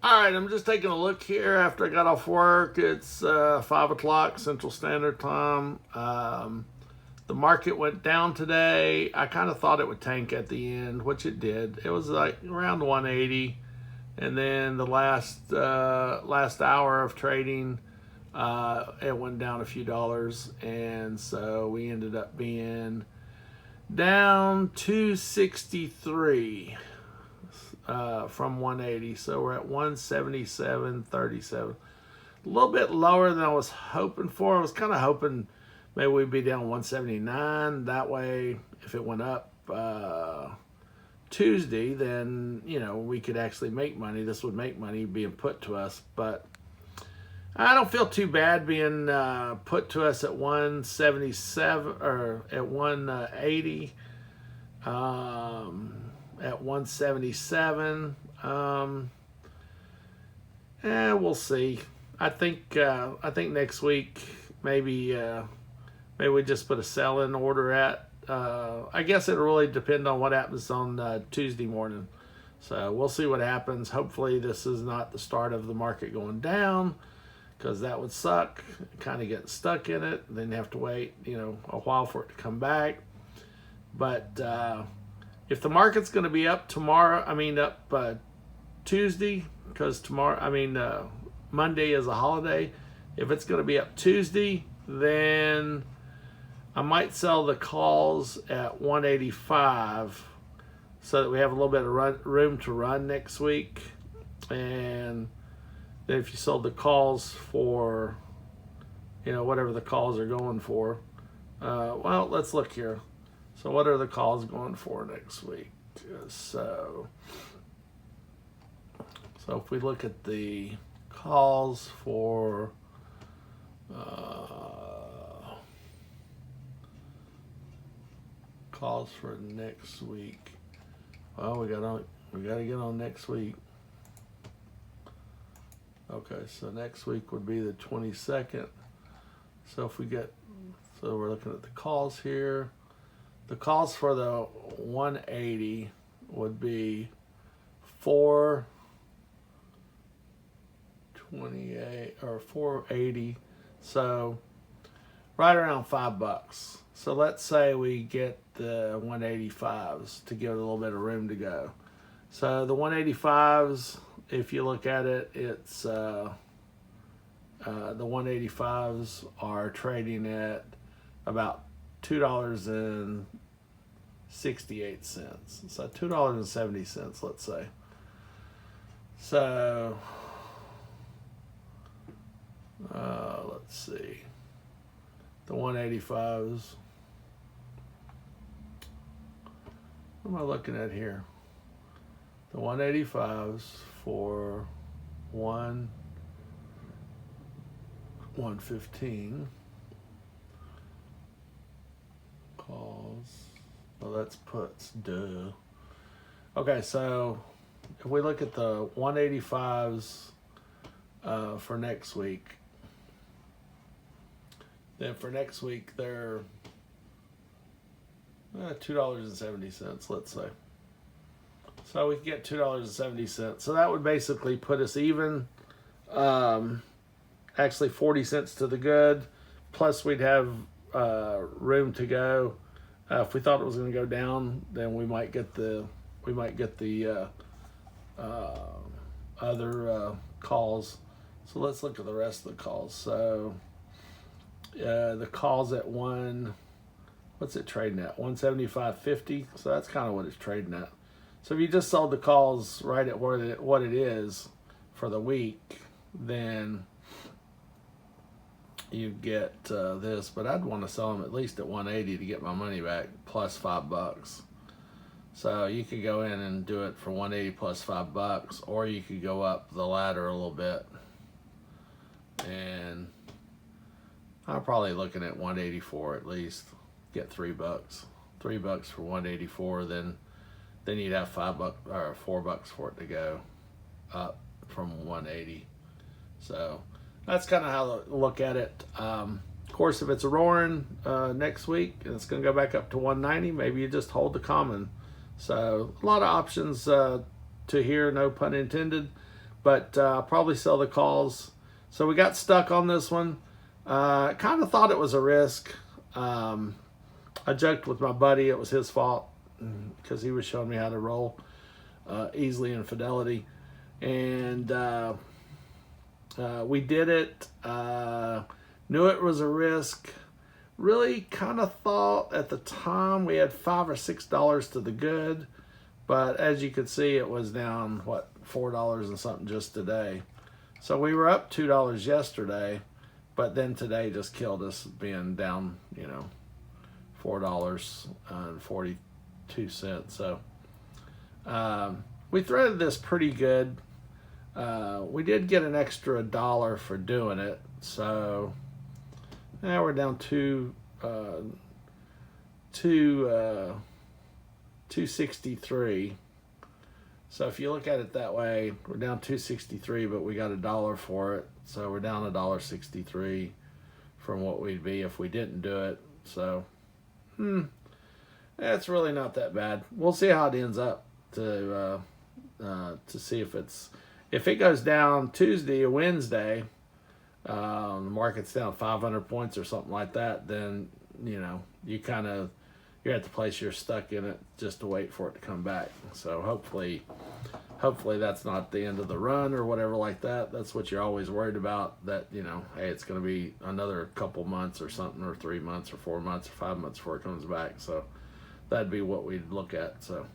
All right, I'm just taking a look here after I got off work. It's 5 o'clock Central Standard Time. The market went down today. I kind of thought it would tank at the end, which it did. It was like around 180, and then the last hour of trading, it went down a few dollars, and so we ended up being down 263 from 180. So we're at 177.37. A little bit lower than I was hoping for. I was kind of hoping maybe we'd be down 179. That way, if it went up Tuesday, then we could actually make money. This would make money being put to us, but I don't feel too bad being put to us at 177 or at 180, at 177. We'll see. I think next week maybe we just put a sell-in order at. I guess it'll really depend on what happens on Tuesday morning. So we'll see what happens. Hopefully this is not the start of the market going down, because that would suck. Kind of get stuck in it, then you have to wait, a while for it to come back. But if the market's going to be up tomorrow, up Tuesday, because Monday is a holiday. If it's going to be up Tuesday, then I might sell the calls at 185 so that we have a little bit of room to run next week. And then if you sold the calls for, whatever the calls are going for, well, let's look here. So what are the calls going for next week? So if we look at the calls for next week, well, we got to get on next week. Okay, so next week would be the 22nd. So we're looking at the calls here. The calls for the 180 would be 428 or 480. So right around $5. So let's say we get the 185s to give it a little bit of room to go. So the 185s, if you look at it, it's the 185s are trading at about $2.68. So $2.70, let's say. So let's see. The 185s. What am I looking at here? The 185s for 115 calls. Well, that's puts. Duh. Okay, so if we look at the 185s for next week, then for next week they're $2.70, let's say. So we can get $2.70. So that would basically put us even, actually 40 cents to the good, plus we'd have room to go. If we thought it was going to go down, then we might get the other calls. So let's look at the rest of the calls. So the calls at what's it trading at? 175.50. So that's kind of what it's trading at. So if you just sold the calls right at what it is for the week, then you get this. But I'd want to sell them at least at 180 to get my money back, plus $5. So you could go in and do it for 180 plus $5, or you could go up the ladder a little bit. And I'm probably looking at 184 at least. Get $3. $3 for 184, then you'd have $5 or $4 for it to go up from 180. So that's kind of how to look at it. Of course, if it's a roaring next week and it's going to go back up to 190, maybe you just hold the common. So a lot of options to here, no pun intended. but I'll probably sell the calls. So we got stuck on this one. Kind of thought it was a risk. I joked with my buddy it was his fault because he was showing me how to roll easily in Fidelity. And we did it. Knew it was a risk. Really kind of thought at the time we had $5 or $6 to the good. But as you can see, it was down, what, $4 and something just today. So we were up $2 yesterday, but then today just killed us being down, you know, $4.42. So we threaded this pretty good. We did get an extra $1 for doing it. So now we're down to 263. So if you look at it that way, we're down 263, but we got $1 for it. So we're down $1.63 from what we'd be if we didn't do it. So, it's really not that bad. We'll see how it ends up to see if it goes down Tuesday or Wednesday, the market's down 500 points or something like that, then, you know, you're at the place you're stuck in it just to wait for it to come back. So hopefully that's not the end of the run or whatever like that. That's what you're always worried about, that, you know, hey, it's going to be another couple months or something, or 3 months or 4 months or 5 months before it comes back. So that'd be what we'd look at. So,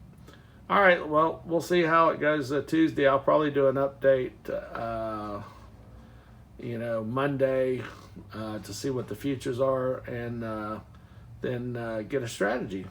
all right, well, we'll see how it goes Tuesday. I'll probably do an update, Monday to see what the futures are, and then get a strategy.